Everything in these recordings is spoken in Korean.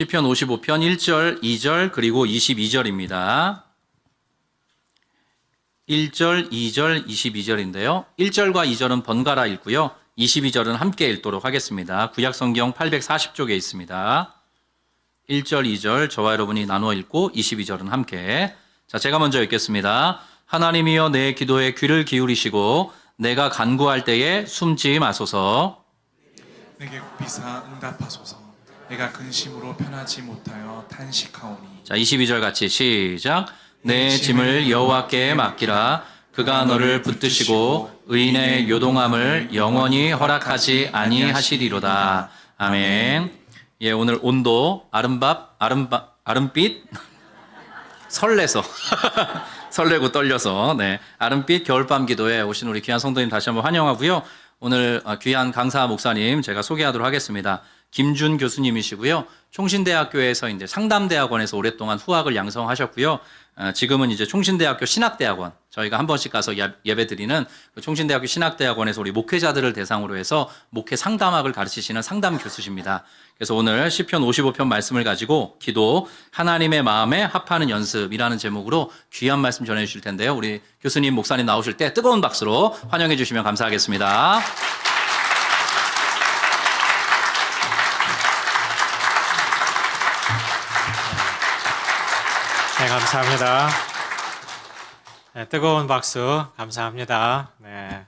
시편 55편 1절, 2절, 그리고 22절입니다. 1절, 2절, 22절인데요. 1절과 2절은 번갈아 읽고요. 22절은 함께 읽도록 하겠습니다. 구약성경 840쪽에 있습니다. 1절, 2절 저와 여러분이 나누어 읽고 22절은 함께. 자, 제가 먼저 읽겠습니다. 하나님이여 내 기도에 귀를 기울이시고 내가 간구할 때에 숨지 마소서. 내게 굽이사 응답하소서. 내가 근심으로 편하지 못하여 탄식하오니. 자, 22절 같이 시작. 내 짐을 여호와께 맡기라. 그가 너를 붙드시고 의인의 요동함을 영원히 허락하지 아니하시리로다. 아멘. 예, 오늘 온도 아름빛 설레서 설레고 떨려서 네, 아름빛 겨울밤 기도에 오신 우리 귀한 성도님 다시 한번 환영하고요. 오늘 귀한 강사 목사님 제가 소개하도록 하겠습니다. 김준 교수님이시고요. 총신대학교에서 이제 상담대학원에서 오랫동안 후학을 양성하셨고요. 지금은 이제 총신대학교 신학대학원, 저희가 한 번씩 가서 예배드리는 그 총신대학교 신학대학원에서 우리 목회자들을 대상으로 해서 목회 상담학을 가르치시는 상담 교수십니다. 그래서 오늘 시편 55편 말씀을 가지고 기도, 하나님의 마음에 합하는 연습이라는 제목으로 귀한 말씀 전해 주실 텐데요. 우리 교수님, 목사님 나오실 때 뜨거운 박수로 환영해 주시면 감사하겠습니다. 네, 감사합니다. 네, 뜨거운 박수 감사합니다. 네,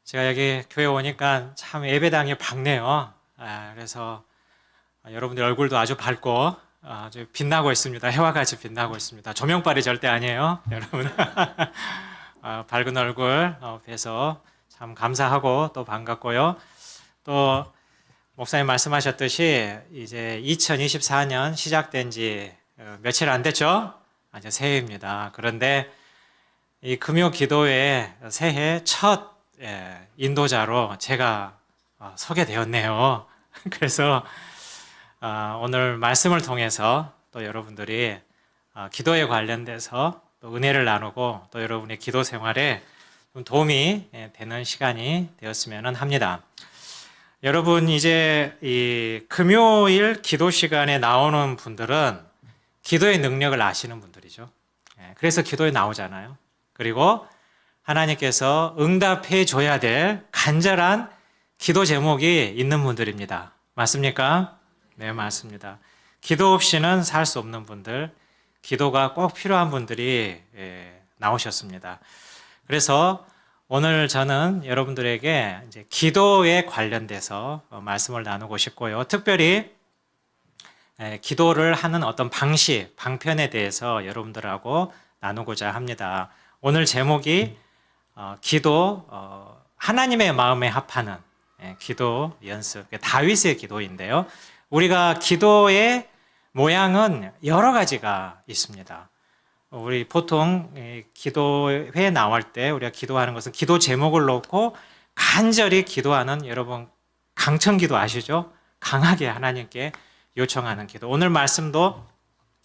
제가 여기 교회 오니까 참 예배당이 밝네요. 그래서 여러분들 얼굴도 아주 밝고 아주 빛나고 있습니다. 해와 같이 빛나고 있습니다. 조명빨이 절대 아니에요, 여러분. 밝은 얼굴 뵈서 참 감사하고 또 반갑고요. 또 목사님 말씀하셨듯이 이제 2024년 시작된 지 며칠 안 됐죠? 아주 새해입니다. 그런데 이 금요 기도회 새해 첫 인도자로 제가 서게 되었네요. 그래서 오늘 말씀을 통해서 또 여러분들이 기도에 관련돼서 또 은혜를 나누고 또 여러분의 기도 생활에 좀 도움이 되는 시간이 되었으면 합니다. 여러분 이제 이 금요일 기도 시간에 나오는 분들은 기도의 능력을 아시는 분들이죠. 그래서 기도에 나오잖아요. 그리고 하나님께서 응답해 줘야 될 간절한 기도 제목이 있는 분들입니다. 맞습니까? 네, 맞습니다. 기도 없이는 살 수 없는 분들, 기도가 꼭 필요한 분들이 나오셨습니다. 그래서 오늘 저는 여러분들에게 이제 기도에 관련돼서 말씀을 나누고 싶고요. 특별히 기도를 하는 어떤 방식, 방편에 대해서 여러분들하고 나누고자 합니다. 오늘 제목이 기도, 하나님의 마음에 합하는 기도 연습, 다윗의 기도인데요. 우리가 기도의 모양은 여러 가지가 있습니다. 우리 보통 기도회에 나올 때 우리가 기도하는 것은 기도 제목을 놓고 간절히 기도하는, 여러분 강청기도 아시죠? 강하게 하나님께 요청하는 기도. 오늘 말씀도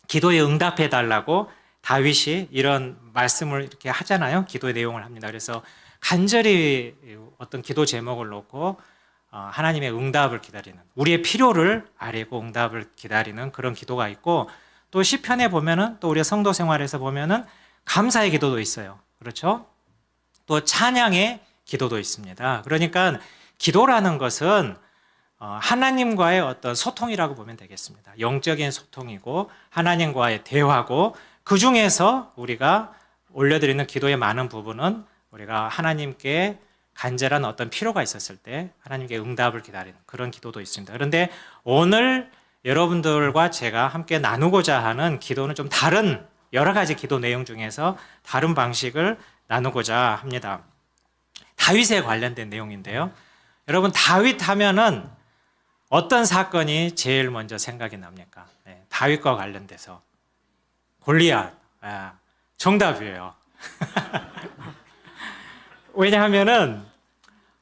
기도에 응답해 달라고 다윗이 이런 말씀을 이렇게 하잖아요. 기도의 내용을 합니다. 그래서 간절히 어떤 기도 제목을 놓고 하나님의 응답을 기다리는, 우리의 필요를 아뢰고 응답을 기다리는 그런 기도가 있고, 또 시편에 보면은, 또 우리의 성도 생활에서 보면은 감사의 기도도 있어요. 그렇죠? 또 찬양의 기도도 있습니다. 그러니까 기도라는 것은 하나님과의 어떤 소통이라고 보면 되겠습니다. 영적인 소통이고 하나님과의 대화고, 그 중에서 우리가 올려드리는 기도의 많은 부분은 우리가 하나님께 간절한 어떤 필요가 있었을 때 하나님께 응답을 기다리는 그런 기도도 있습니다. 그런데 오늘 여러분들과 제가 함께 나누고자 하는 기도는 좀 다른, 여러 가지 기도 내용 중에서 다른 방식을 나누고자 합니다. 다윗에 관련된 내용인데요. 여러분, 다윗 하면은 어떤 사건이 제일 먼저 생각이 납니까? 다윗과 관련돼서 골리앗. 정답이에요. 왜냐하면은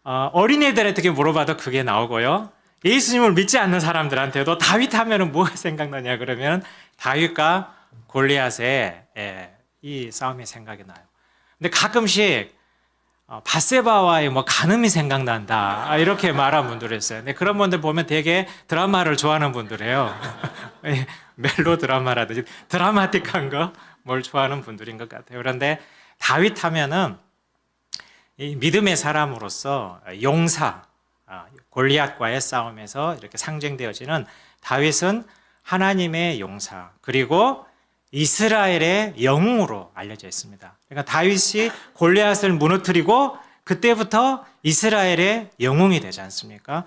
어린애들한테 물어봐도 그게 나오고요. 예수님을 믿지 않는 사람들한테도 다윗 하면은 뭐가 생각나냐 그러면 다윗과 골리앗의 이 싸움이 생각이 나요. 근데 가끔씩 밧세바와의 뭐 간음이 생각난다 이렇게 말한 분들이 있어요. 근데 그런 분들 보면 되게 드라마를 좋아하는 분들이에요. 멜로 드라마라든지 드라마틱한 거 뭘 좋아하는 분들인 것 같아요. 그런데 다윗 하면은 이 믿음의 사람으로서 용사, 골리앗과의 싸움에서 이렇게 상징되어지는 다윗은 하나님의 용사 그리고 이스라엘의 영웅으로 알려져 있습니다. 그러니까 다윗이 골리앗을 무너뜨리고 그때부터 이스라엘의 영웅이 되지 않습니까?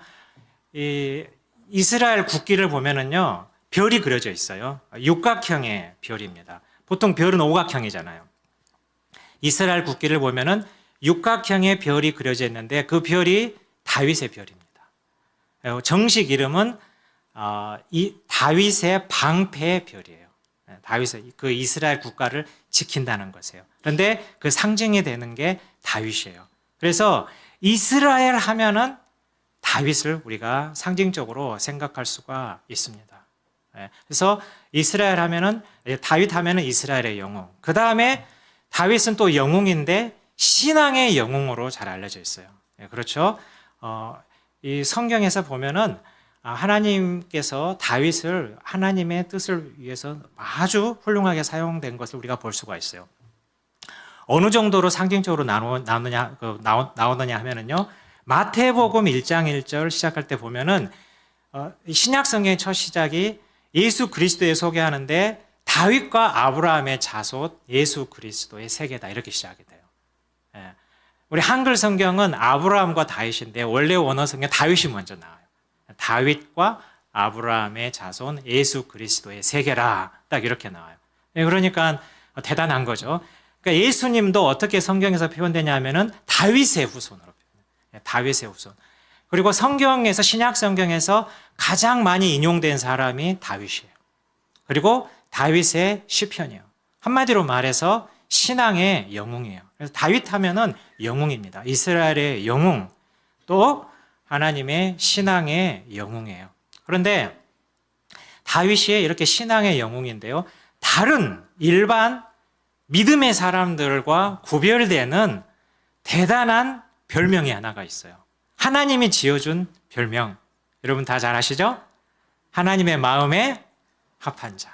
이 이스라엘 국기를 보면은요 별이 그려져 있어요. 육각형의 별입니다. 보통 별은 오각형이잖아요. 이스라엘 국기를 보면은 육각형의 별이 그려져 있는데 그 별이 다윗의 별입니다. 정식 이름은 이 다윗의 방패의 별이에요. 다윗의 그 이스라엘 국가를 지킨다는 것이에요. 그런데 그 상징이 되는 게 다윗이에요. 그래서 이스라엘 하면은 다윗을 우리가 상징적으로 생각할 수가 있습니다. 그래서 이스라엘 하면은 다윗 하면은 이스라엘의 영웅. 그 다음에 다윗은 또 영웅인데 신앙의 영웅으로 잘 알려져 있어요. 그렇죠? 이 성경에서 보면은 하나님께서 다윗을 하나님의 뜻을 위해서 아주 훌륭하게 사용된 것을 우리가 볼 수가 있어요. 어느 정도로 상징적으로 나오느냐 하면은요, 마태복음 1장 1절 시작할 때 보면은 신약 성경의 첫 시작이 예수 그리스도에 소개하는데 다윗과 아브라함의 자손 예수 그리스도의 세계다 이렇게 시작이 돼요. 우리 한글 성경은 아브라함과 다윗인데 원래 원어 성경 다윗이 먼저 나와요. 다윗과 아브라함의 자손 예수 그리스도의 세계라 딱 이렇게 나와요. 그러니까 대단한 거죠. 그러니까 예수님도 어떻게 성경에서 표현되냐면은 다윗의 후손으로 표현해요. 다윗의 후손. 그리고 성경에서 신약 성경에서 가장 많이 인용된 사람이 다윗이에요. 그리고 다윗의 시편이에요. 한마디로 말해서 신앙의 영웅이에요. 그래서 다윗 하면은 영웅입니다. 이스라엘의 영웅, 또 하나님의 신앙의 영웅이에요. 그런데 다윗이 이렇게 신앙의 영웅인데요. 다른 일반 믿음의 사람들과 구별되는 대단한 별명이 하나가 있어요. 하나님이 지어준 별명. 여러분 다 잘 아시죠? 하나님의 마음에 합한 자.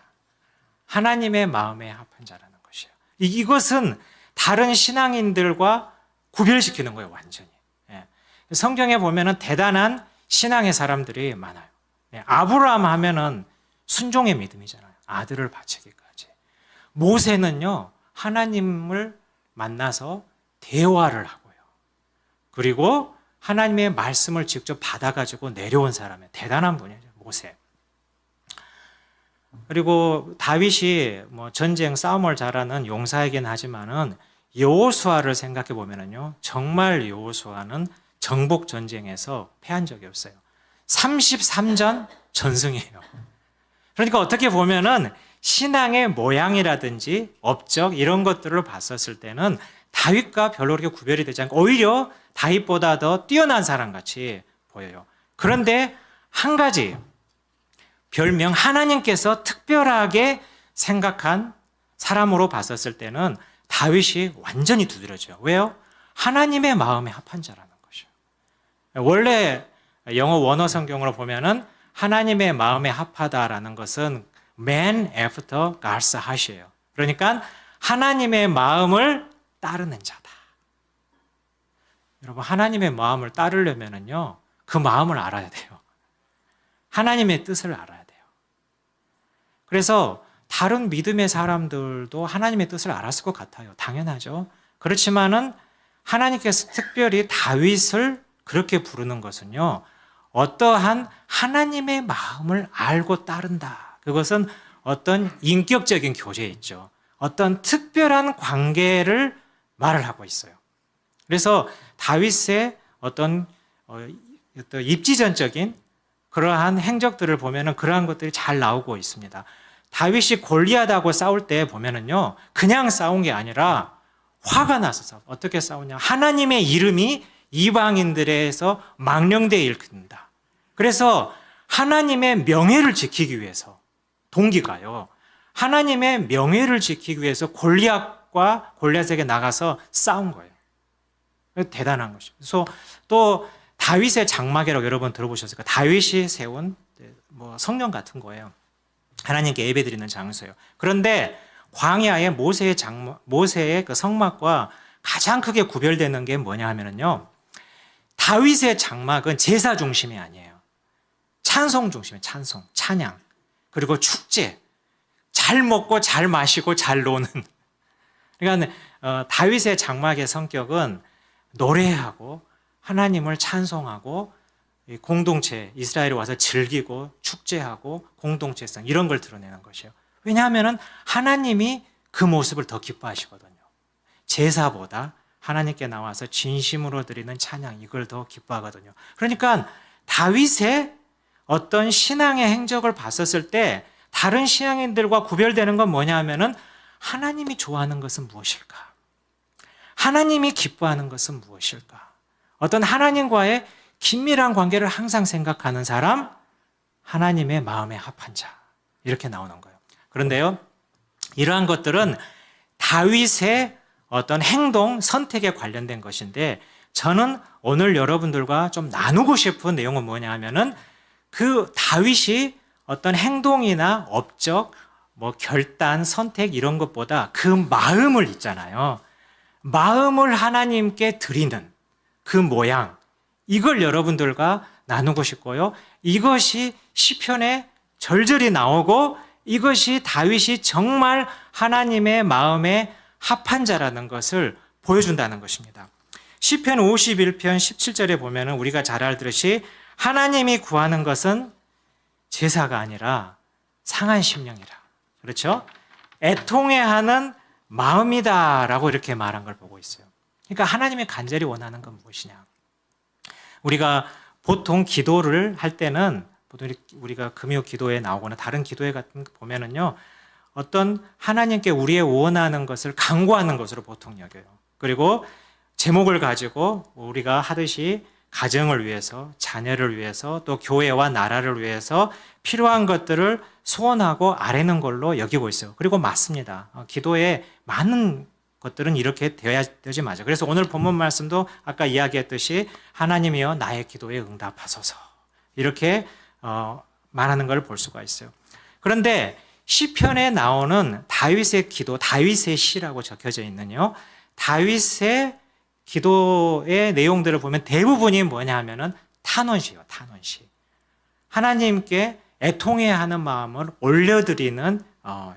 하나님의 마음에 합한 자라는 것이에요. 이것은 다른 신앙인들과 구별시키는 거예요, 완전히. 성경에 보면은 대단한 신앙의 사람들이 많아요. 아브라함 하면은 순종의 믿음이잖아요. 아들을 바치기까지. 모세는요, 하나님을 만나서 대화를 하고요. 그리고 하나님의 말씀을 직접 받아가지고 내려온 사람이에요. 대단한 분이죠, 모세. 그리고 다윗이 뭐 전쟁 싸움을 잘하는 용사이긴 하지만은 여호수아를 생각해 보면은요, 정말 여호수아는 정복 전쟁에서 패한 적이 없어요. 33전 전승이에요. 그러니까 어떻게 보면은 신앙의 모양이라든지 업적 이런 것들을 봤었을 때는 다윗과 별로 그렇게 구별이 되지 않고 오히려 다윗보다 더 뛰어난 사람 같이 보여요. 그런데 한 가지 별명, 하나님께서 특별하게 생각한 사람으로 봤었을 때는 다윗이 완전히 두드러져요. 왜요? 하나님의 마음에 합한 자라는 것이요. 원래 영어 원어 성경으로 보면은 하나님의 마음에 합하다라는 것은 man after God's heart이에요. 그러니까 하나님의 마음을 따르는 자다. 여러분, 하나님의 마음을 따르려면은요, 그 마음을 알아야 돼요. 하나님의 뜻을 알아야 돼요. 그래서 다른 믿음의 사람들도 하나님의 뜻을 알았을 것 같아요. 당연하죠. 그렇지만은 하나님께서 특별히 다윗을 그렇게 부르는 것은요, 어떠한 하나님의 마음을 알고 따른다. 그것은 어떤 인격적인 교제에 있죠. 어떤 특별한 관계를 말을 하고 있어요. 그래서 다윗의 어떤 입지전적인 그러한 행적들을 보면은 그러한 것들이 잘 나오고 있습니다. 다윗이 골리앗하고 싸울 때 보면은요, 그냥 싸운 게 아니라 화가 나서 싸워. 어떻게 싸우냐? 하나님의 이름이 이방인들에서 망령되게 일컫는다. 그래서 하나님의 명예를 지키기 위해서 동기가요, 하나님의 명예를 지키기 위해서 골리앗에게 나가서 싸운 거예요. 대단한 것이죠. 그래서 또 다윗의 장막이라고 여러분 들어보셨을까요? 다윗이 세운 뭐 성령 같은 거예요. 하나님께 예배드리는 장소예요. 그런데 광야의 모세의 그 성막과 가장 크게 구별되는 게 뭐냐 하면은요, 다윗의 장막은 제사 중심이 아니에요. 찬송 중심이에요. 찬송, 찬양, 그리고 축제, 잘 먹고 잘 마시고 잘 노는. 그러니까 다윗의 장막의 성격은 노래하고 하나님을 찬송하고 공동체, 이스라엘에 와서 즐기고 축제하고 공동체성, 이런 걸 드러내는 것이에요. 왜냐하면 하나님이 그 모습을 더 기뻐하시거든요. 제사보다 하나님께 나와서 진심으로 드리는 찬양, 이걸 더 기뻐하거든요. 그러니까 다윗의 어떤 신앙의 행적을 봤었을 때 다른 신앙인들과 구별되는 건 뭐냐 하면은 하나님이 좋아하는 것은 무엇일까? 하나님이 기뻐하는 것은 무엇일까? 어떤 하나님과의 긴밀한 관계를 항상 생각하는 사람, 하나님의 마음에 합한 자, 이렇게 나오는 거예요. 그런데요, 이러한 것들은 다윗의 어떤 행동, 선택에 관련된 것인데, 저는 오늘 여러분들과 좀 나누고 싶은 내용은 뭐냐 하면은 그 다윗이 어떤 행동이나 업적, 뭐 결단, 선택 이런 것보다 그 마음을 있잖아요. 마음을 하나님께 드리는 그 모양, 이걸 여러분들과 나누고 싶고요. 이것이 시편에 절절히 나오고 이것이 다윗이 정말 하나님의 마음에 합한 자라는 것을 보여준다는 것입니다. 시편 51편 17절에 보면 우리가 잘 알듯이 하나님이 구하는 것은 제사가 아니라 상한 심령이라. 그렇죠? 애통해하는 마음이다라고 이렇게 말한 걸 보고 있어요. 그러니까 하나님이 간절히 원하는 건 무엇이냐? 우리가 보통 기도를 할 때는 보통 우리가 금요 기도에 나오거나 다른 기도회 같은 거 보면은요, 어떤 하나님께 우리의 원하는 것을 간구하는 것으로 보통 여겨요. 그리고 제목을 가지고 우리가 하듯이 가정을 위해서, 자녀를 위해서, 또 교회와 나라를 위해서 필요한 것들을 소원하고 아뢰는 걸로 여기고 있어요. 그리고 맞습니다. 기도에 많은 것들은 이렇게 되어야 되지 맞아요. 그래서 오늘 본문 말씀도 아까 이야기했듯이 하나님이여 나의 기도에 응답하소서, 이렇게 말하는 걸 볼 수가 있어요. 그런데 시편에 나오는 다윗의 기도, 다윗의 시라고 적혀져 있는요, 다윗의 기도의 내용들을 보면 대부분이 뭐냐 하면은 탄원시예요. 탄원시. 하나님께 애통해하는 마음을 올려드리는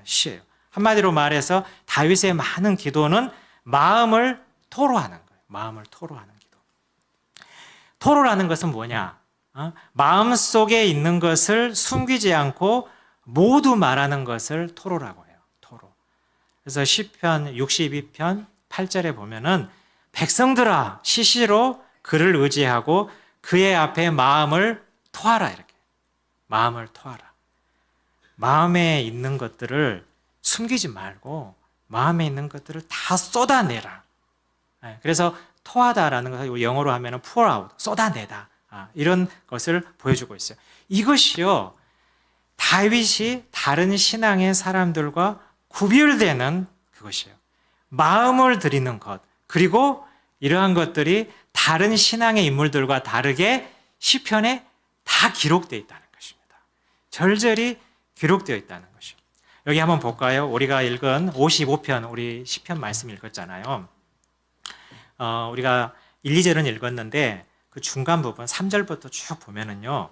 시예요. 한마디로 말해서 다윗의 많은 기도는 마음을 토로하는 거예요. 마음을 토로하는 기도. 토로라는 것은 뭐냐? 마음속에 있는 것을 숨기지 않고 모두 말하는 것을 토로라고 해요. 토로. 그래서 시편 62편 8절에 보면은 백성들아 시시로 그를 의지하고 그의 앞에 마음을 토하라, 이렇게. 마음을 토하라. 마음에 있는 것들을 숨기지 말고 마음에 있는 것들을 다 쏟아내라. 그래서 토하다라는 것을 영어로 하면 pour out, 쏟아내다, 이런 것을 보여주고 있어요. 이것이요, 다윗이 다른 신앙의 사람들과 구별되는 그것이에요. 마음을 드리는 것, 그리고 이러한 것들이 다른 신앙의 인물들과 다르게 시편에 다 기록되어 있다는 것입니다. 절절히 기록되어 있다는 것이죠. 여기 한번 볼까요? 우리가 읽은 55편, 우리 시편 말씀 읽었잖아요. 우리가 1, 2절은 읽었는데 그 중간 부분 3절부터 쭉 보면은요,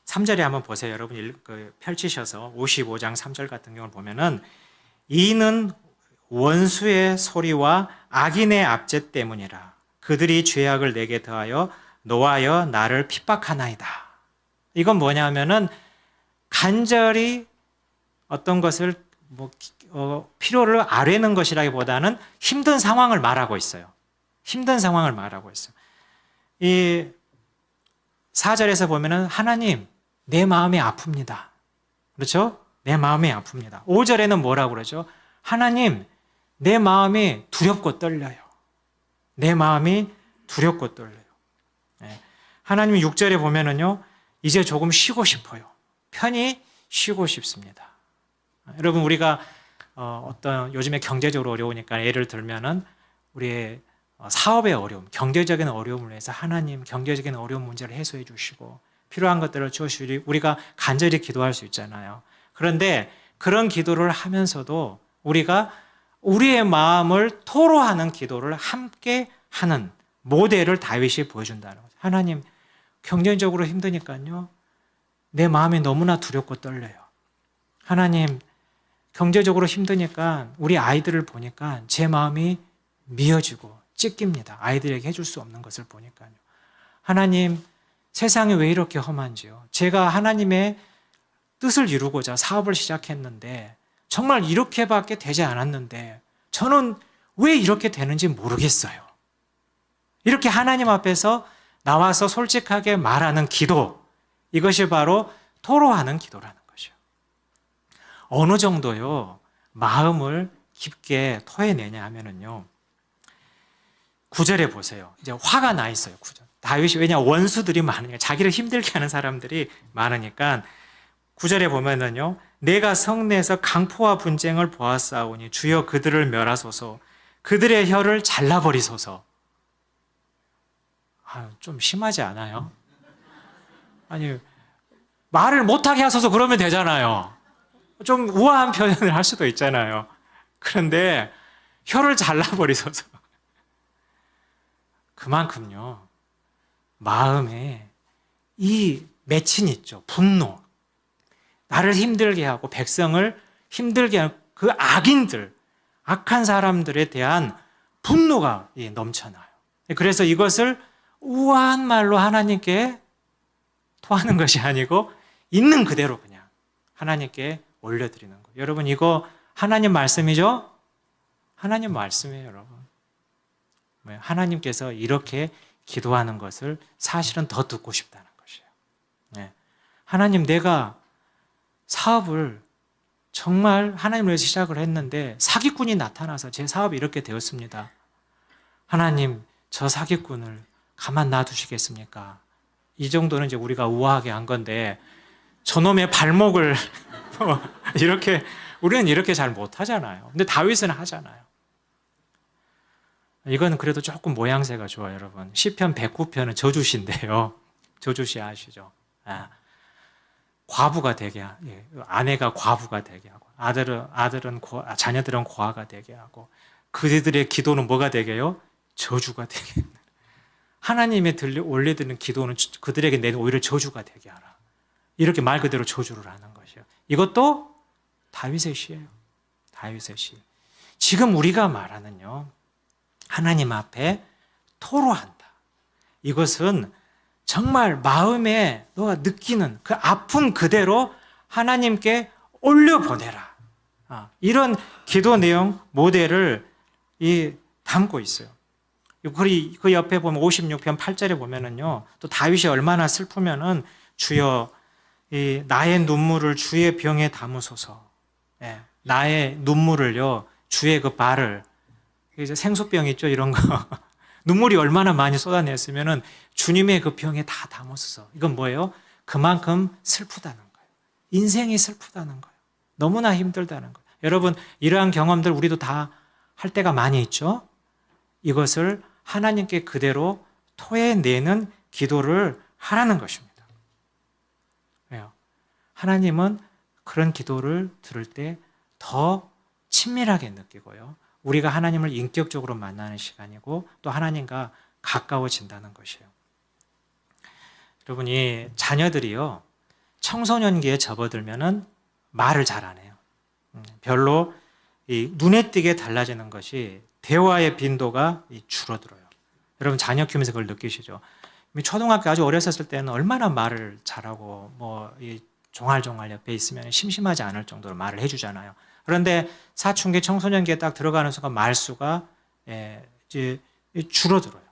3절에 한번 보세요. 여러분 펼치셔서 55장 3절 같은 경우를 보면은 이는 원수의 소리와 악인의 압제 때문이라. 그들이 죄악을 내게 더하여 노하여 나를 핍박하나이다. 이건 뭐냐면은 간절히 어떤 것을 필요를 아뢰는 것이라기보다는 힘든 상황을 말하고 있어요. 힘든 상황을 말하고 있어요. 이 4절에서 보면은 하나님, 내 마음이 아픕니다. 그렇죠? 내 마음이 아픕니다. 5절에는 뭐라고 그러죠? 하나님, 내 마음이 두렵고 떨려요. 내 마음이 두렵고 떨려요. 하나님 6절에 보면은요, 이제 조금 쉬고 싶어요. 편히 쉬고 싶습니다. 여러분, 우리가 어떤 요즘에 경제적으로 어려우니까 예를 들면은 우리의 사업의 어려움, 경제적인 어려움을 위해서 하나님 경제적인 어려운 문제를 해소해 주시고 필요한 것들을 주시니 우리가 간절히 기도할 수 있잖아요. 그런데 그런 기도를 하면서도 우리가 우리의 마음을 토로하는 기도를 함께 하는 모델을 다윗이 보여준다는 거죠. 하나님, 경제적으로 힘드니까요. 내 마음이 너무나 두렵고 떨려요. 하나님, 경제적으로 힘드니까 우리 아이들을 보니까 제 마음이 미어지고 찢깁니다. 아이들에게 해줄 수 없는 것을 보니까요. 하나님, 세상이 왜 이렇게 험한지요? 제가 하나님의 뜻을 이루고자 사업을 시작했는데 정말 이렇게밖에 되지 않았는데 저는 왜 이렇게 되는지 모르겠어요. 이렇게 하나님 앞에서 나와서 솔직하게 말하는 기도, 이것이 바로 토로하는 기도라는 것이요. 어느 정도요 마음을 깊게 토해내냐 하면은요, 9절에 보세요. 이제 화가 나 있어요. 9절. 다윗이 왜냐 원수들이 많으니까, 자기를 힘들게 하는 사람들이 많으니까 9절에 보면은요, 내가 성내에서 강포와 분쟁을 보았사오니 주여 그들을 멸하소서, 그들의 혀를 잘라버리소서. 좀 심하지 않아요? 아니, 말을 못하게 하소서 그러면 되잖아요. 좀 우아한 표현을 할 수도 있잖아요. 그런데 혀를 잘라버리소서. 그만큼요, 마음에 이 맺힌 있죠. 분노. 나를 힘들게 하고 백성을 힘들게 하는 그 악인들, 악한 사람들에 대한 분노가 넘쳐나요. 그래서 이것을 우아한 말로 하나님께 토하는 것이 아니고 있는 그대로 그냥 하나님께 올려드리는 거예요. 여러분, 이거 하나님 말씀이죠? 하나님 말씀이에요, 여러분. 하나님께서 이렇게 기도하는 것을 사실은 더 듣고 싶다는 것이에요. 네. 하나님, 내가 사업을 정말 하나님을 위해서 시작을 했는데 사기꾼이 나타나서 제 사업이 이렇게 되었습니다. 하나님, 저 사기꾼을 가만 놔두시겠습니까? 이 정도는 이제 우리가 우아하게 한 건데, 저놈의 발목을 이렇게, 우리는 이렇게 잘 못하잖아요. 근데 다윗은 하잖아요. 이건 그래도 조금 모양새가 좋아요, 여러분. 시편 109편은 저주시인데요. 저주시 아시죠? 과부가 되게, 아내가 과부가 되게 하고, 자녀들은 고아가 되게 하고, 그들의 기도는 뭐가 되게요? 저주가 되게. 하나님의 올려드리는 기도는 그들에게 내는 오히려 저주가 되게 하라. 이렇게 말 그대로 저주를 하는 것이에요. 이것도 다윗의 시예요. 다윗의 시. 지금 우리가 말하는요, 하나님 앞에 토로한다. 이것은 정말 마음에 너가 느끼는 그 아픔 그대로 하나님께 올려보내라. 이런 기도 내용 모델을 담고 있어요. 그 옆에 보면 56편 8절에 보면은요, 또 다윗이 얼마나 슬프면은 주여 나의 눈물을 주의 병에 담으소서. 나의 눈물을요, 주의 그 발을, 이제 생수병 있죠, 이런 거. 눈물이 얼마나 많이 쏟아냈으면은 주님의 그 병에 다 담으소서. 이건 뭐예요? 그만큼 슬프다는 거예요. 인생이 슬프다는 거예요. 너무나 힘들다는 거예요. 여러분, 이러한 경험들 우리도 다 할 때가 많이 있죠? 이것을 하나님께 그대로 토해내는 기도를 하라는 것입니다. 왜요? 하나님은 그런 기도를 들을 때 더 친밀하게 느끼고요. 우리가 하나님을 인격적으로 만나는 시간이고 또 하나님과 가까워진다는 것이에요. 여러분, 이 자녀들이요, 청소년기에 접어들면은 말을 잘 안 해요. 별로 눈에 띄게 달라지는 것이 대화의 빈도가 줄어들어요. 여러분, 자녀 키우면서 그걸 느끼시죠? 초등학교 아주 어렸을 때는 얼마나 말을 잘하고 종알종알 옆에 있으면 심심하지 않을 정도로 말을 해주잖아요. 그런데 사춘기 청소년기에 딱 들어가는 순간 말수가 이제 줄어들어요.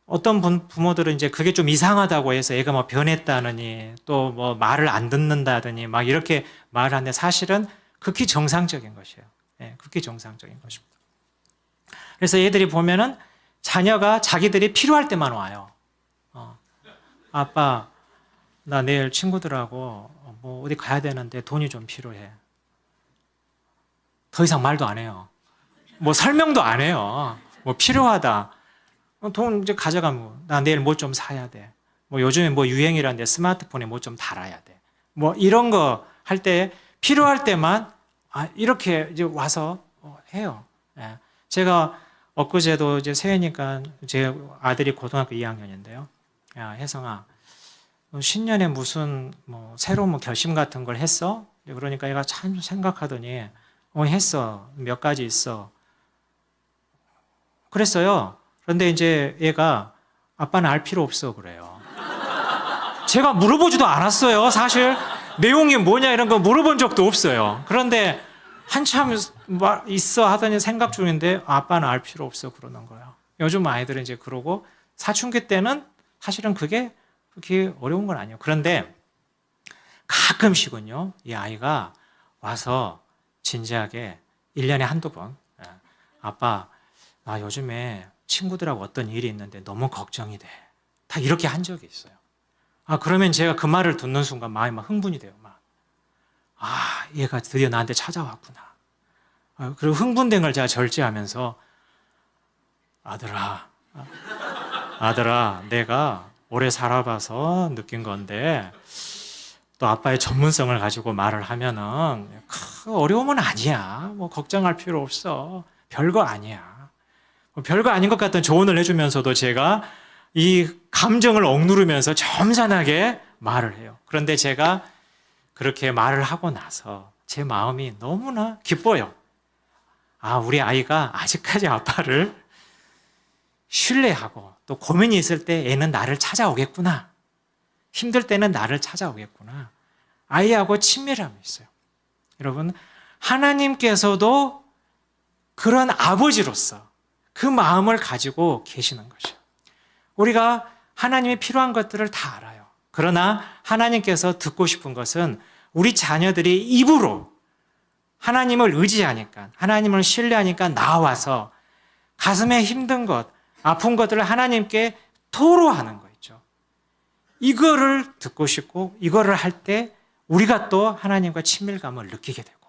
어떤 부모들은 이제 그게 좀 이상하다고 해서 애가 뭐 변했다느니 또 뭐 말을 안 듣는다더니 막 이렇게 말을 하는데 사실은 극히 정상적인 것이에요. 극히 정상적인 것입니다. 그래서 애들이 보면은 자녀가 자기들이 필요할 때만 와요. 아빠, 나 내일 친구들하고 뭐 어디 가야 되는데 돈이 좀 필요해. 더 이상 말도 안 해요. 뭐 설명도 안 해요. 뭐 필요하다. 돈 이제 가져가면 나 내일 뭐 좀 사야 돼. 뭐 요즘에 뭐 유행이라는데 스마트폰에 뭐 좀 달아야 돼. 뭐 이런 거 할 때 필요할 때만 이렇게 이제 와서 해요. 예. 제가 엊그제도 이제 새해니까 제 아들이 고등학교 2학년인데요. 야, 혜성아, 너 신년에 무슨 뭐 새로운 뭐 결심 같은 걸 했어? 그러니까 얘가 참 생각하더니 했어. 몇 가지 있어. 그랬어요. 그런데 이제 얘가 아빠는 알 필요 없어 그래요. 제가 물어보지도 않았어요. 사실 내용이 뭐냐 이런 거 물어본 적도 없어요. 그런데 한참 있어 하더니 생각 중인데 아빠는 알 필요 없어 그러는 거예요. 요즘 아이들은 이제 그러고 사춘기 때는 사실은 그게 그렇게 어려운 건 아니에요. 그런데 가끔씩은요, 이 아이가 와서 진지하게 1년에 한두 번 아빠 나 요즘에 친구들하고 어떤 일이 있는데 너무 걱정이 돼. 다 이렇게 한 적이 있어요. 그러면 제가 그 말을 듣는 순간 마음이 막 흥분이 돼요. 얘가 드디어 나한테 찾아왔구나. 그리고 흥분된 걸 제가 절제하면서 아들아, 내가 오래 살아봐서 느낀 건데 또 아빠의 전문성을 가지고 말을 하면은 어려움은 아니야. 뭐 걱정할 필요 없어. 별거 아니야. 별거 아닌 것 같은 조언을 해주면서도 제가 이 감정을 억누르면서 점잖하게 말을 해요. 그런데 제가 그렇게 말을 하고 나서 제 마음이 너무나 기뻐요. 우리 아이가 아직까지 아빠를 신뢰하고 또 고민이 있을 때 애는 나를 찾아오겠구나. 힘들 때는 나를 찾아오겠구나. 아이하고 친밀함이 있어요. 여러분, 하나님께서도 그런 아버지로서 그 마음을 가지고 계시는 것이에요. 우리가 하나님이 필요한 것들을 다 알아요. 그러나 하나님께서 듣고 싶은 것은 우리 자녀들이 입으로 하나님을 의지하니까, 하나님을 신뢰하니까 나와서 가슴에 힘든 것, 아픈 것들을 하나님께 토로하는 거 있죠. 이거를 듣고 싶고 이거를 할 때 우리가 또 하나님과 친밀감을 느끼게 되고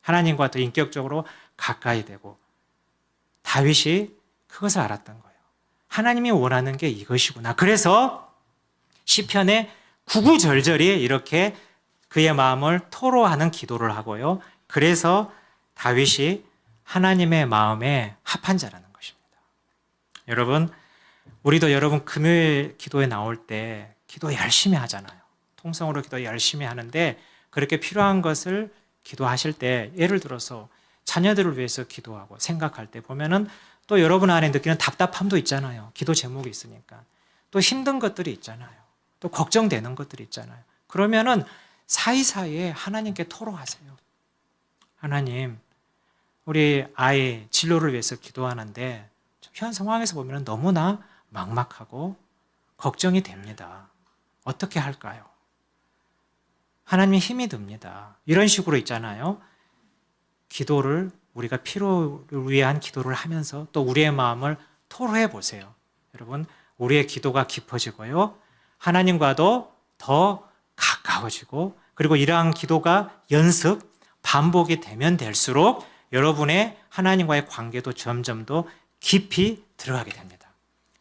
하나님과 더 인격적으로 가까이 되고 다윗이 그것을 알았던 거예요. 하나님이 원하는 게 이것이구나. 그래서 시편에 구구절절히 이렇게 그의 마음을 토로하는 기도를 하고요. 그래서 다윗이 하나님의 마음에 합한 자라는 것입니다. 여러분, 우리도 여러분 금요일 기도에 나올 때 기도 열심히 하잖아요. 통성으로 기도 열심히 하는데 그렇게 필요한 것을 기도하실 때 예를 들어서 자녀들을 위해서 기도하고 생각할 때 보면은 또 여러분 안에 느끼는 답답함도 있잖아요. 기도 제목이 있으니까. 또 힘든 것들이 있잖아요. 또 걱정되는 것들이 있잖아요. 그러면은 사이사이에 하나님께 토로하세요. 하나님, 우리 아이 진로를 위해서 기도하는데 현 상황에서 보면 너무나 막막하고 걱정이 됩니다. 어떻게 할까요? 하나님의 힘이 듭니다. 이런 식으로 있잖아요. 기도를 우리가 필요를 위한 기도를 하면서 또 우리의 마음을 토로해 보세요. 여러분, 우리의 기도가 깊어지고요. 하나님과도 더 가까워지고 그리고 이러한 기도가 연습, 반복이 되면 될수록 여러분의 하나님과의 관계도 점점 더 깊이 들어가게 됩니다.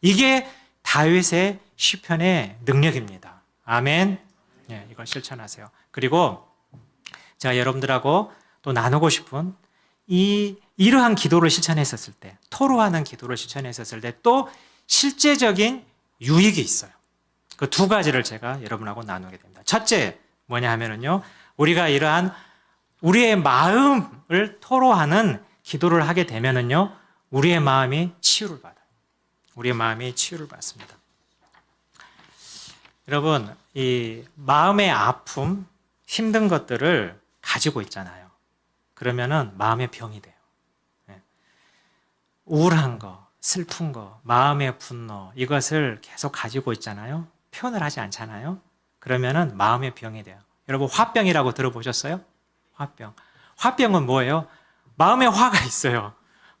이게 다윗의 시편의 능력입니다. 아멘. 네, 이걸 실천하세요. 그리고 제가 여러분들하고 또 나누고 싶은 이러한 기도를 실천했었을 때, 토로하는 기도를 실천했었을 때 또 실제적인 유익이 있어요. 그 두 가지를 제가 여러분하고 나누게 됩니다. 첫째 뭐냐 하면은요, 우리가 이러한 우리의 마음을 토로하는 기도를 하게 되면은요, 우리의 마음이 치유를 받아요. 우리의 마음이 치유를 받습니다. 여러분, 이 마음의 아픔, 힘든 것들을 가지고 있잖아요. 그러면은 마음의 병이 돼요. 우울한 거, 슬픈 거, 마음의 분노, 이것을 계속 가지고 있잖아요. 표현을 하지 않잖아요. 그러면은 마음의 병이 돼요. 여러분, 화병이라고 들어보셨어요? 화병. 화병은 뭐예요? 마음에 화가 있어요.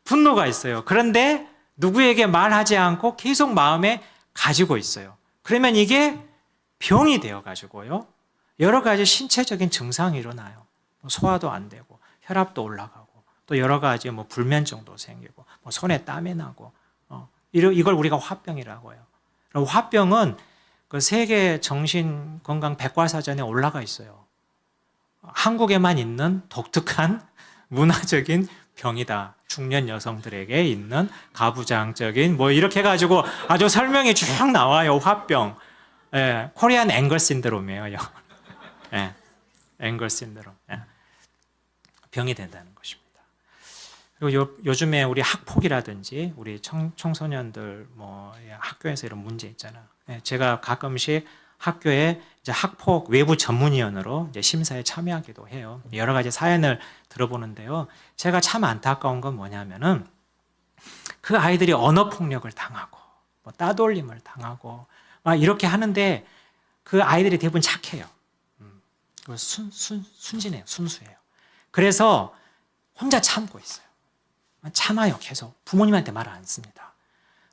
분노가 있어요. 그런데 누구에게 말하지 않고 계속 마음에 가지고 있어요. 그러면 이게 병이 되어가지고요. 여러 가지 신체적인 증상이 일어나요. 소화도 안 되고, 혈압도 올라가고, 또 여러 가지 불면증도 생기고, 손에 땀이 나고, 이걸 우리가 화병이라고 해요. 화병은 그 세계 정신건강 백과사전에 올라가 있어요. 한국에만 있는 독특한 문화적인 병이다. 중년 여성들에게 있는 가부장적인 뭐 이렇게 해가지고 아주 설명이 쭉 나와요. 화병. 예, 코리안 앵걸 신드롬이에요. 예, 앵걸 신드롬. 예. 병이 된다는 것입니다. 그리고 요즘에 우리 학폭이라든지 우리 청소년들 뭐 학교에서 이런 문제 있잖아. 예, 제가 가끔씩 학교에 이제 학폭 외부 전문위원으로 이제 심사에 참여하기도 해요. 여러 가지 사연을 들어보는데요. 제가 참 안타까운 건 뭐냐면은 그 아이들이 언어 폭력을 당하고 뭐 따돌림을 당하고 막 이렇게 하는데 그 아이들이 대부분 착해요. 순진해요. 순수해요. 그래서 혼자 참고 있어요. 참아요. 계속. 부모님한테 말을 안 씁니다.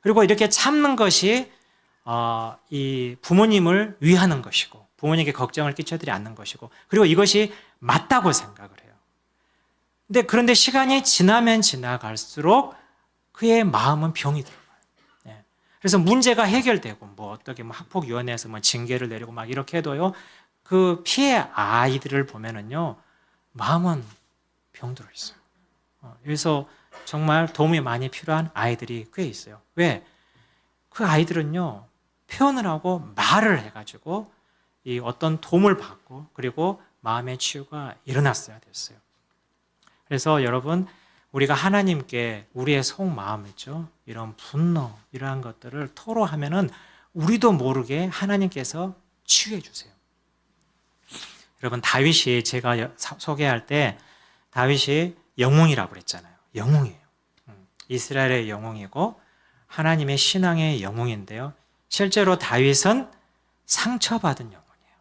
그리고 이렇게 참는 것이 이 부모님을 위하는 것이고 부모님에게 걱정을 끼쳐드리지 않는 것이고 그리고 이것이 맞다고 생각을 해요. 그런데 시간이 지나면 지나갈수록 그의 마음은 병이 들어가요. 예. 그래서 문제가 해결되고 뭐 어떻게 뭐 학폭위원회에서 뭐 징계를 내리고 막 이렇게 해도요. 그 피해 아이들을 보면은요. 마음은 병들어 있어요. 그래서 정말 도움이 많이 필요한 아이들이 꽤 있어요. 왜? 그 아이들은요. 표현을 하고 말을 해가지고 이 어떤 도움을 받고 그리고 마음의 치유가 일어났어야 됐어요. 그래서 여러분 우리가 하나님께 우리의 속마음 있죠. 이런 분노 이러한 것들을 토로하면은 우리도 모르게 하나님께서 치유해 주세요. 여러분 다윗이 제가 소개할 때 다윗이 영웅이라고 그랬잖아요. 영웅이에요. 이스라엘의 영웅이고 하나님의 신앙의 영웅인데요. 실제로 다윗은 상처받은 영혼이에요.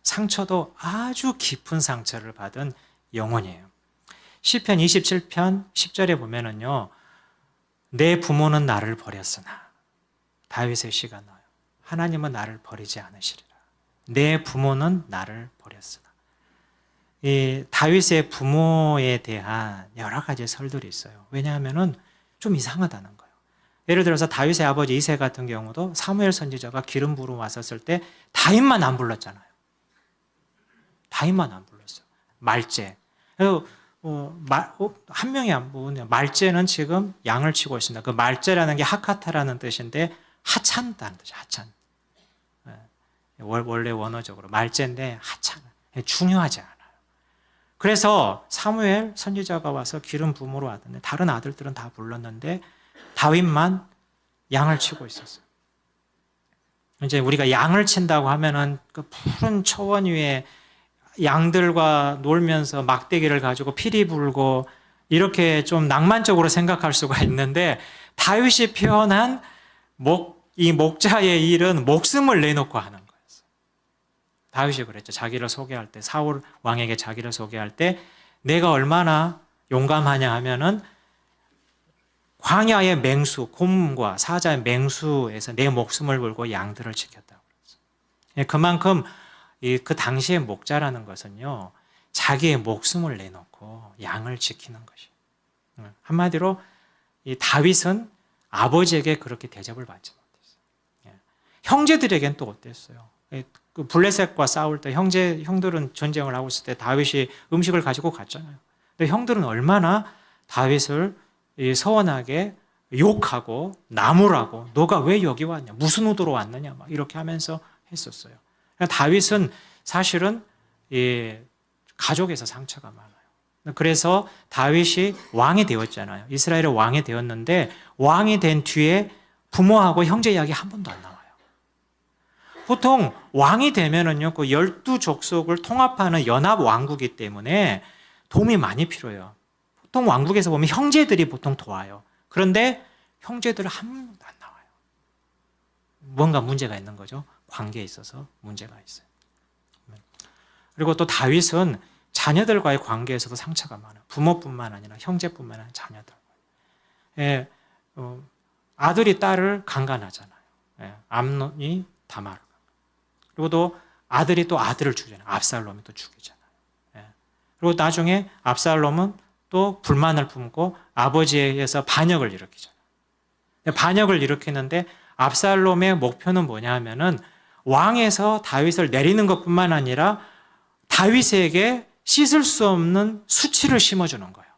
상처도 아주 깊은 상처를 받은 영혼이에요. 시편 27편 10절에 보면은요. 내 부모는 나를 버렸으나 다윗의 시가 나요. 하나님은 나를 버리지 않으시리라. 내 부모는 나를 버렸으나. 이 다윗의 부모에 대한 여러 가지 설들이 있어요. 왜냐하면은 좀 이상하다는 거예요. 예를 들어서 다윗의 아버지 이세 같은 경우도 사무엘 선지자가 기름 부으러 왔었을 때 다윗만 안 불렀잖아요. 다윗만 안 불렀어요. 말제. 한 명이 안 부르냐. 말제는 지금 양을 치고 있습니다. 그 말제라는 게 하카타라는 뜻인데 하찮다는 뜻이에요. 하찮. 원래 원어적으로 말제인데 하찮. 중요하지 않아요. 그래서 사무엘 선지자가 와서 기름 부음으로 왔는데 다른 아들들은 다 불렀는데 다윗만 양을 치고 있었어요. 이제 우리가 양을 친다고 하면은 그 푸른 초원 위에 양들과 놀면서 막대기를 가지고 피리 불고 이렇게 좀 낭만적으로 생각할 수가 있는데 다윗이 표현한 이 목자의 일은 목숨을 내놓고 하는 거였어요. 다윗이 그랬죠. 자기를 소개할 때 사울 왕에게 자기를 소개할 때 내가 얼마나 용감하냐 하면은 광야의 맹수, 곰과 사자의 맹수에서 내 목숨을 걸고 양들을 지켰다고 그랬어요. 그만큼 그 당시의 목자라는 것은요, 자기의 목숨을 내놓고 양을 지키는 것이에요. 한마디로 이 다윗은 아버지에게 그렇게 대접을 받지 못했어요. 형제들에겐 또 어땠어요? 그 블레셋과 싸울 때 형들은 전쟁을 하고 있을 때 다윗이 음식을 가지고 갔잖아요. 근데 형들은 얼마나 다윗을 서원하게 욕하고 나무라고 너가 왜 여기 왔냐? 무슨 의도로 왔느냐? 막 이렇게 하면서 했었어요. 다윗은 사실은 가족에서 상처가 많아요. 그래서 다윗이 왕이 되었잖아요. 이스라엘의 왕이 되었는데 왕이 된 뒤에 부모하고 형제 이야기 한 번도 안 나와요. 보통 왕이 되면은요, 그 12족속을 통합하는 연합 왕국이기 때문에 도움이 많이 필요해요. 보통 왕국에서 보면 형제들이 보통 도와요. 그런데 형제들은 한 번도 안 나와요. 뭔가 문제가 있는 거죠. 관계에 있어서 문제가 있어요. 그리고 또 다윗은 자녀들과의 관계에서도 상처가 많아요. 부모뿐만 아니라 형제뿐만 아니라 자녀들. 아들이 딸을 강간하잖아요. 암논이 다말을. 그리고 또 아들이 또 아들을 죽이잖아요. 압살롬이 또 죽이잖아요. 그리고 나중에 압살롬은 또 불만을 품고 아버지에 의해서 반역을 일으키잖아요. 반역을 일으키는데 압살롬의 목표는 뭐냐 하면은 왕에서 다윗을 내리는 것뿐만 아니라 다윗에게 씻을 수 없는 수치를 심어주는 거예요.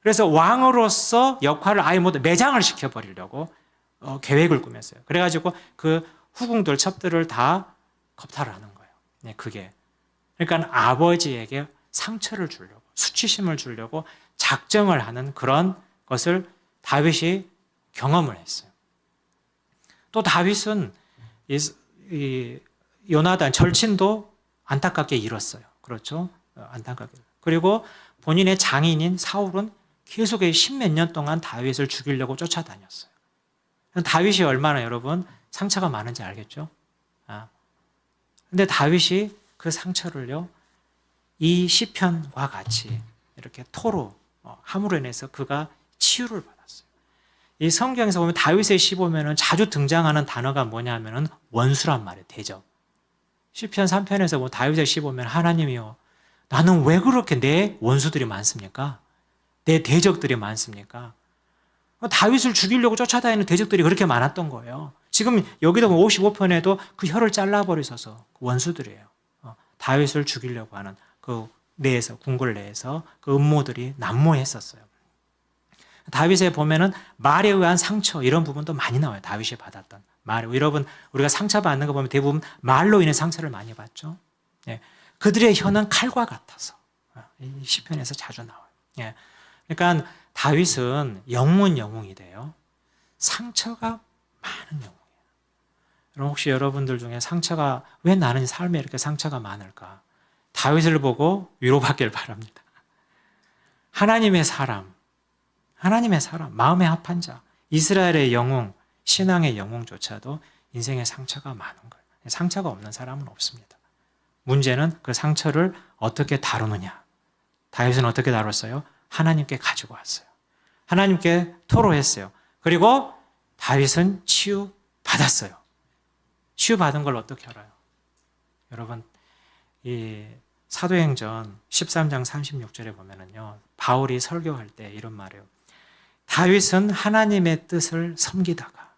그래서 왕으로서 역할을 아예 모두 매장을 시켜버리려고 계획을 꾸몄어요. 그래가지고 그 후궁들, 첩들을 다 겁탈을 하는 거예요. 네, 그게. 그러니까 아버지에게 상처를 주려고, 수치심을 주려고 작정을 하는 그런 것을 다윗이 경험을 했어요. 또 다윗은 이 요나단 절친도 안타깝게 잃었어요. 그렇죠? 안타깝게. 그리고 본인의 장인인 사울은 계속 10몇 년 동안 다윗을 죽이려고 쫓아다녔어요. 다윗이 얼마나 여러분 상처가 많은지 알겠죠? 근데 다윗이 그 상처를요, 이 시편과 같이 이렇게 토로 함으로 인해서 그가 치유를 받았어요. 이 성경에서 보면 다윗의 시 보면은 자주 등장하는 단어가 뭐냐 하면은 원수란 말이에요. 대적. 시편 3편에서 뭐 다윗의 시 보면 하나님이요, 나는 왜 그렇게 내 원수들이 많습니까? 내 대적들이 많습니까? 다윗을 죽이려고 쫓아다니는 대적들이 그렇게 많았던 거예요. 지금 여기도 55편에도 그 혀를 잘라버리셔서 원수들이에요. 다윗을 죽이려고 하는 그 내에서, 궁궐 내에서 그 음모들이 난무했었어요. 다윗에 보면은 말에 의한 상처 이런 부분도 많이 나와요. 다윗이 받았던 말. 여러분 우리가 상처받는 거 보면 대부분 말로 인해 상처를 많이 받죠. 예. 그들의 혀는 칼과 같아서 이 시편에서 자주 나와요. 예. 그러니까 다윗은 영웅이 돼요. 상처가 많은 영웅이에요. 여러분 혹시 여러분들 중에 상처가 왜 나는 삶에 이렇게 상처가 많을까? 다윗을 보고 위로받길 바랍니다. 하나님의 사람, 마음에 합한 자, 이스라엘의 영웅, 신앙의 영웅조차도 인생에 상처가 많은 거예요. 상처가 없는 사람은 없습니다. 문제는 그 상처를 어떻게 다루느냐. 다윗은 어떻게 다뤘어요? 하나님께 가지고 왔어요. 하나님께 토로했어요. 그리고 다윗은 치유받았어요. 치유받은 걸 어떻게 알아요? 여러분, 이 사도행전 13장 36절에 보면은요, 바울이 설교할 때 이런 말이에요. 다윗은 하나님의 뜻을 섬기다가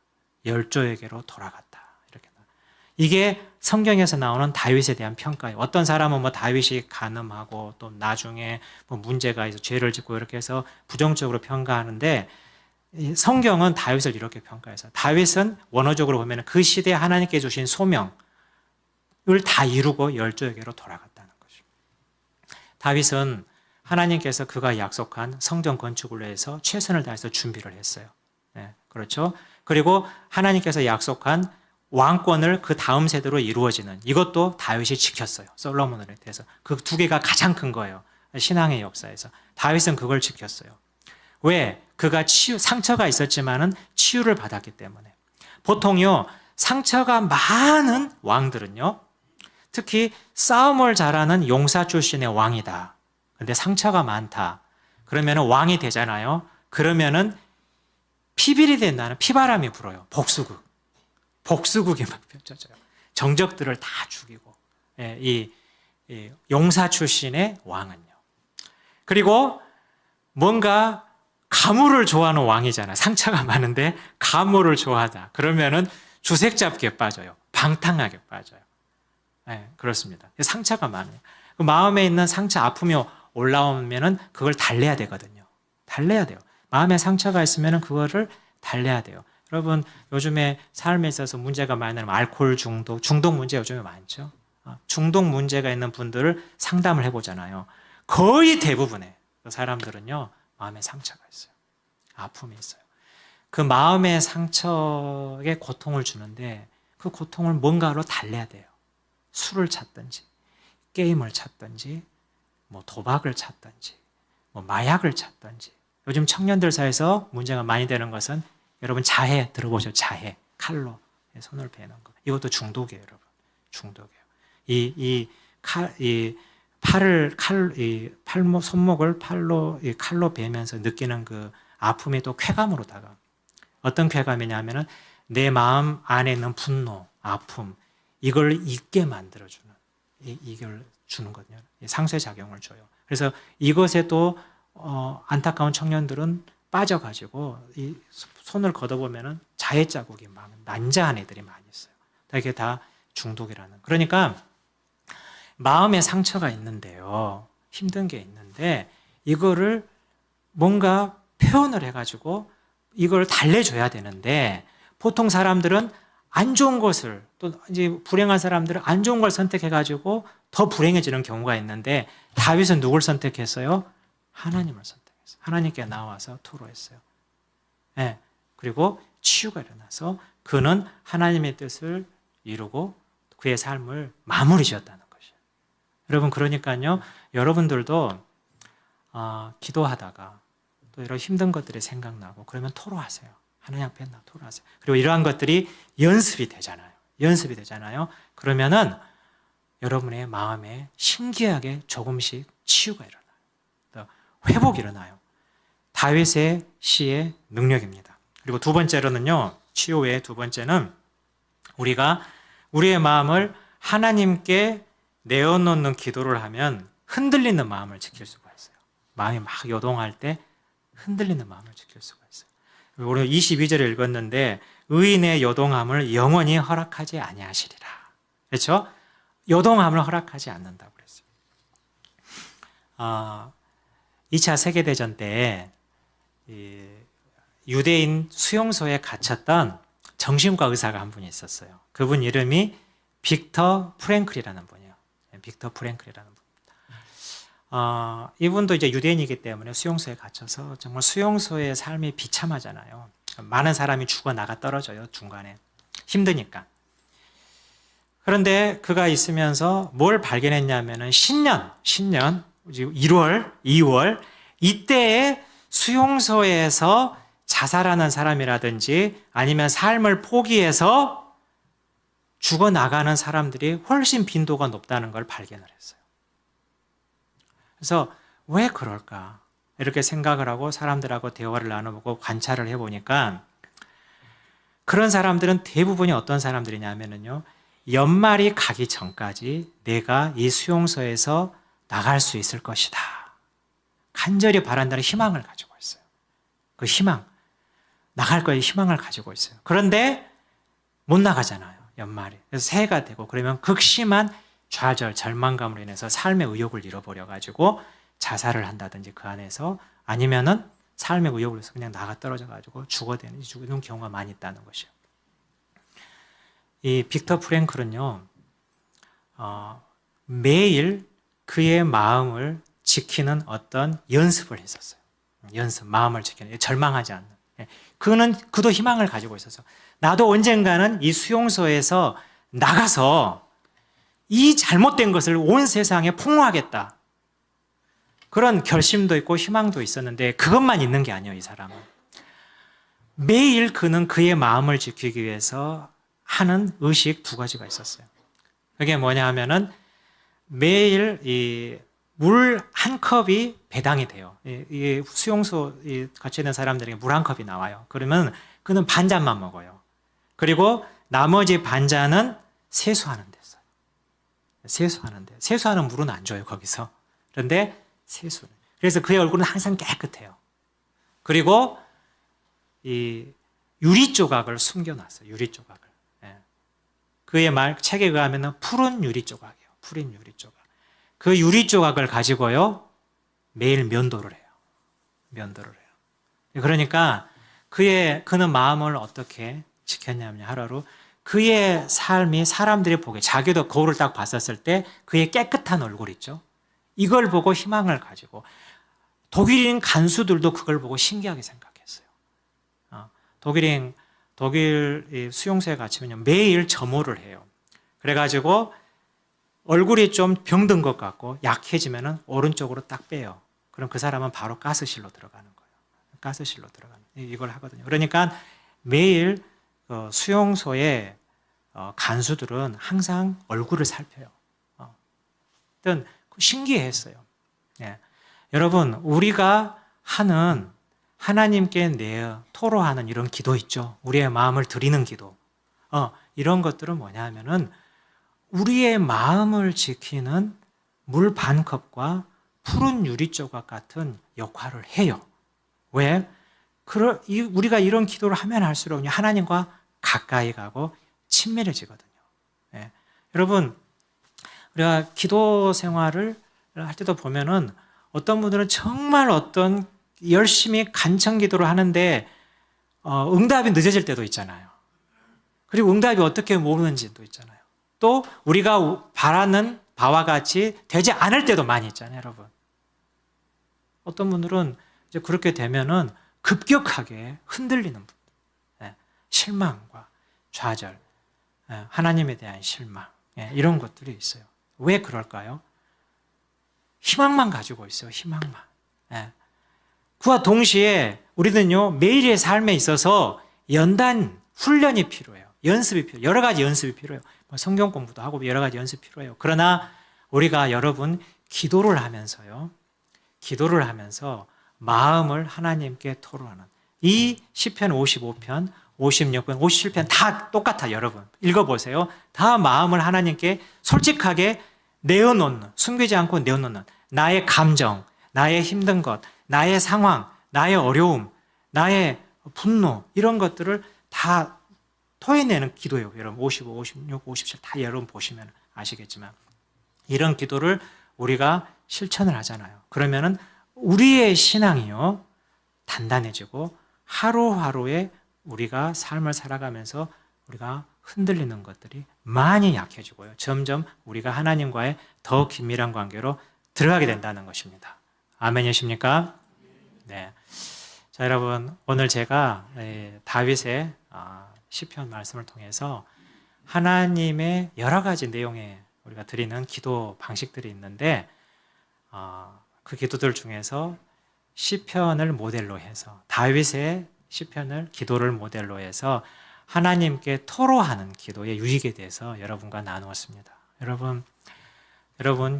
열조에게로 돌아갔다. 이렇게. 이게 성경에서 나오는 다윗에 대한 평가예요. 어떤 사람은 뭐 다윗이 간음하고 또 나중에 뭐 문제가 있어 죄를 짓고 이렇게 해서 부정적으로 평가하는데 성경은 다윗을 이렇게 평가해서 다윗은 원어적으로 보면 그 시대에 하나님께 주신 소명을 다 이루고 열조에게로 돌아갔다는 거죠. 다윗은 하나님께서 그가 약속한 성전 건축을 위해서 최선을 다해서 준비를 했어요. 네, 그렇죠. 그리고 하나님께서 약속한 왕권을 그 다음 세대로 이루어지는 이것도 다윗이 지켰어요. 솔로몬에 대해서. 그 두 개가 가장 큰 거예요. 신앙의 역사에서. 다윗은 그걸 지켰어요. 왜? 그가 상처가 있었지만은 치유를 받았기 때문에. 보통요, 상처가 많은 왕들은요, 특히 싸움을 잘하는 용사 출신의 왕이다. 근데 상처가 많다. 그러면 왕이 되잖아요. 그러면은 피비리 된다는 피바람이 불어요. 복수국이 막 펼쳐져요. 정적들을 다 죽이고. 예, 이 용사 출신의 왕은요. 그리고 뭔가 가물을 좋아하는 왕이잖아요. 상처가 많은데 가물을 좋아하다. 그러면은 주색 잡기에 빠져요. 방탕하게 빠져요. 예, 그렇습니다. 상처가 많아요. 그 마음에 있는 상처, 아픔이 올라오면은 그걸 달래야 되거든요. 달래야 돼요. 마음에 상처가 있으면은 그거를 달래야 돼요. 여러분 요즘에 삶에 있어서 문제가 많이 나면 알코올 중독 문제 요즘에 많죠. 중독 문제가 있는 분들을 상담을 해보잖아요. 거의 대부분의 그 사람들은요, 마음에 상처가 있어요. 아픔이 있어요. 그 마음의 상처에 고통을 주는데 그 고통을 뭔가로 달래야 돼요. 술을 찾든지 게임을 찾든지 뭐 도박을 찾든지 뭐 마약을 찾든지. 요즘 청년들 사이에서 문제가 많이 되는 것은 여러분 자해 들어보셨죠? 자해. 칼로 손을 베는 거. 이것도 중독이에요, 여러분. 중독이에요. 손목을 칼로 베면서 느끼는 그 아픔이 또 쾌감으로 다가. 어떤 쾌감이냐면은 내 마음 안에 있는 분노, 아픔, 이걸 잊게 만들어주는, 이걸 주는 거거든요. 상쇄작용을 줘요. 그래서 이것에 또 안타까운 청년들은 빠져가지고 손을 걷어보면은 자해 자국이 막 난자한 애들이 많이 있어요. 이게 다 중독이라는. 그러니까 마음에 상처가 있는데요. 힘든 게 있는데 이거를 뭔가 표현을 해가지고 이걸 달래줘야 되는데 보통 사람들은 안 좋은 것을 또 이제 불행한 사람들은 안 좋은 걸 선택해가지고 더 불행해지는 경우가 있는데 다윗은 누굴 선택했어요? 하나님을 선택했어요. 하나님께 나와서 토로했어요. 네. 그리고 치유가 일어나서 그는 하나님의 뜻을 이루고 그의 삶을 마무리 지었다는 것이에요. 여러분 그러니까요. 여러분들도 기도하다가 또 이런 힘든 것들이 생각나고 그러면 토로하세요. 하나님 앞에 토로하세요. 그리고 이러한 것들이 연습이 되잖아요. 연습이 되잖아요. 그러면은 여러분의 마음에 신기하게 조금씩 치유가 일어나요. 회복이 일어나요. 다윗의 시의 능력입니다. 그리고 두 번째로는요. 치유 외에 두 번째는 우리가 우리의 마음을 하나님께 내어놓는 기도를 하면 흔들리는 마음을 지킬 수가 있어요. 마음이 막 요동할 때 흔들리는 마음을 지킬 수가 있어요. 우리 22절에 읽었는데 의인의 요동함을 영원히 허락하지 아니하시리라. 그렇죠? 요동함을 허락하지 않는다고 그랬어요. 2차 세계대전 때 유대인 수용소에 gat혔던 정신과 의사가 한 분이 있었어요. 그분 이름이 빅터 프랭클이라는 분이에요. 빅터 프랭클이라는 분. 이분도 이제 유대인이기 때문에 수용소에 갇혀서 정말 수용소의 삶이 비참하잖아요. 많은 사람이 죽어 나가 떨어져요. 중간에. 힘드니까. 그런데 그가 있으면서 뭘 발견했냐면은 신년 1월, 2월 이때에 수용소에서 자살하는 사람이라든지 아니면 삶을 포기해서 죽어나가는 사람들이 훨씬 빈도가 높다는 걸 발견을 했어요. 그래서 왜 그럴까? 이렇게 생각을 하고 사람들하고 대화를 나눠보고 관찰을 해보니까 그런 사람들은 대부분이 어떤 사람들이냐면요. 연말이 가기 전까지 내가 이 수용소에서 나갈 수 있을 것이다. 간절히 바란다는 희망을 가지고 있어요. 그 희망, 나갈 거에 희망을 가지고 있어요. 그런데 못 나가잖아요. 연말에. 그래서 새해가 되고 그러면 극심한 좌절, 절망감으로 인해서 삶의 의욕을 잃어버려가지고 자살을 한다든지 그 안에서 아니면은 삶의 의욕을 해서 그냥 나가 떨어져가지고 죽는 경우가 많이 있다는 것이에요. 이 빅터 프랭클은요, 매일 그의 마음을 지키는 어떤 연습을 했었어요. 연습, 마음을 지키는, 절망하지 않는. 그도 희망을 가지고 있어서 나도 언젠가는 이 수용소에서 나가서 이 잘못된 것을 온 세상에 폭로하겠다. 그런 결심도 있고 희망도 있었는데 그것만 있는 게 아니에요, 이 사람은. 매일 그는 그의 마음을 지키기 위해서 하는 의식 두 가지가 있었어요. 그게 뭐냐 하면은 매일 이 물 한 컵이 배당이 돼요. 이 수용소 같이 있는 사람들에게 물 한 컵이 나와요. 그러면 그는 반 잔만 먹어요. 그리고 나머지 반 잔은 세수하는 데 써요. 세수하는데. 세수하는 물은 안 줘요, 거기서. 그런데 세수는. 그래서 그의 얼굴은 항상 깨끗해요. 그리고 이 유리 조각을 숨겨놨어요. 유리 조각을. 그의 책에 의하면 푸른 유리 조각이에요. 푸른 유리 조각. 그 유리 조각을 가지고요, 매일 면도를 해요. 면도를 해요. 그러니까 그는 마음을 어떻게 지켰냐면 하루하루 그의 삶이 사람들이 보기에 자기도 거울을 딱 봤었을 때 그의 깨끗한 얼굴 있죠. 이걸 보고 희망을 가지고 독일인 간수들도 그걸 보고 신기하게 생각했어요. 독일 수용소에 갇히면 매일 점호를 해요. 그래가지고 얼굴이 좀 병든 것 같고 약해지면 오른쪽으로 딱 빼요. 그럼 그 사람은 바로 가스실로 들어가는 거예요. 가스실로 들어가는 이걸 하거든요. 그러니까 매일 수용소에 간수들은 항상 얼굴을 살펴요. 하여튼 신기했어요. 예. 여러분, 우리가 하는 하나님께 내어 토로하는 이런 기도 있죠. 우리의 마음을 드리는 기도. 이런 것들은 뭐냐 하면은 우리의 마음을 지키는 물 반 컵과 푸른 유리 조각 같은 역할을 해요. 왜? 우리가 이런 기도를 하면 할수록 하나님과 가까이 가고 친밀해지거든요. 예. 여러분, 우리가 기도 생활을 할 때도 보면은 어떤 분들은 정말 어떤 열심히 간청 기도를 하는데 응답이 늦어질 때도 있잖아요. 그리고 응답이 어떻게 모르는지도 있잖아요. 또 우리가 바라는 바와 같이 되지 않을 때도 많이 있잖아요, 여러분. 어떤 분들은 이제 그렇게 되면은 급격하게 흔들리는 분들, 실망과 좌절, 하나님에 대한 실망, 이런 것들이 있어요. 왜 그럴까요? 희망만 가지고 있어요, 희망만. 그와 동시에 우리는요, 매일의 삶에 있어서 연단 훈련이 필요해요. 연습이 필요해요. 여러 가지 연습이 필요해요. 성경 공부도 하고 여러 가지 연습이 필요해요. 그러나 우리가 여러분 기도를 하면서 마음을 하나님께 토로하는 이 시편 55편, 56편, 57편 다 똑같아요, 여러분. 읽어보세요. 다 마음을 하나님께 솔직하게 내어놓는, 숨기지 않고 내어놓는 나의 감정, 나의 힘든 것, 나의 상황, 나의 어려움, 나의 분노 이런 것들을 다 토해내는 기도예요. 여러분 55, 56, 57 다 여러분 보시면 아시겠지만 이런 기도를 우리가 실천을 하잖아요. 그러면은 우리의 신앙이요 단단해지고 하루하루에 우리가 삶을 살아가면서 우리가 흔들리는 것들이 많이 약해지고요. 점점 우리가 하나님과의 더 긴밀한 관계로 들어가게 된다는 것입니다. 아멘이십니까? 네. 자, 여러분 오늘 제가 다윗의 시편 말씀을 통해서 하나님의 여러 가지 내용에 우리가 드리는 기도 방식들이 있는데 그 기도들 중에서 시편을 모델로 해서 다윗의 시편을 기도를 모델로 해서 하나님께 토로하는 기도의 유익에 대해서 여러분과 나누었습니다. 여러분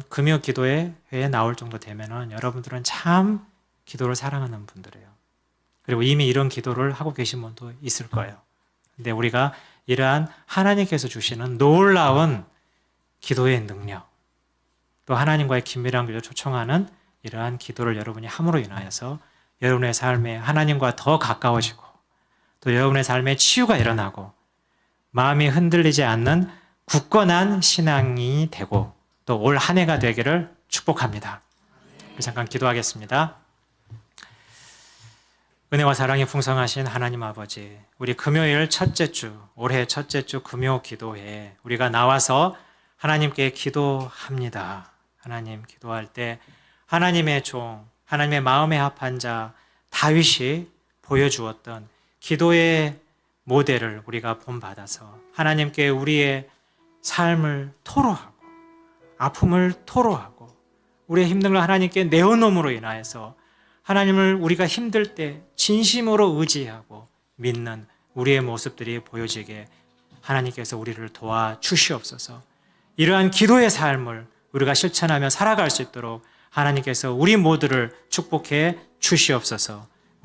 금요 기도회 회에 나올 정도 되면은 여러분들은 참 기도를 사랑하는 분들이에요. 그리고 이미 이런 기도를 하고 계신 분도 있을 거예요. 근데 우리가 이러한 하나님께서 주시는 놀라운 기도의 능력, 또 하나님과의 긴밀한 교제를 초청하는 이러한 기도를 여러분이 함으로 인하여서 여러분의 삶에 하나님과 더 가까워지고 또 여러분의 삶에 치유가 일어나고 마음이 흔들리지 않는 굳건한 신앙이 되고 또 올 한 해가 되기를 축복합니다. 잠깐 기도하겠습니다. 은혜와 사랑이 풍성하신 하나님 아버지, 우리 금요일 첫째 주, 올해 첫째 주 금요 기도회에 우리가 나와서 하나님께 기도합니다. 하나님 기도할 때 하나님의 종, 하나님의 마음에 합한 자 다윗이 보여주었던 기도의 모델을 우리가 본받아서 하나님께 우리의 삶을 토로하고 아픔을 토로하고 우리의 힘든 걸 하나님께 내어놓음으로 인하여서 하나님을 우리가 힘들 때 진심으로 의지하고 믿는 우리의 모습들이 보여지게 하나님께서 우리를 도와주시옵소서. 이러한 기도의 삶을 우리가 실천하며 살아갈 수 있도록 하나님께서 우리 모두를 축복해 주시옵소서.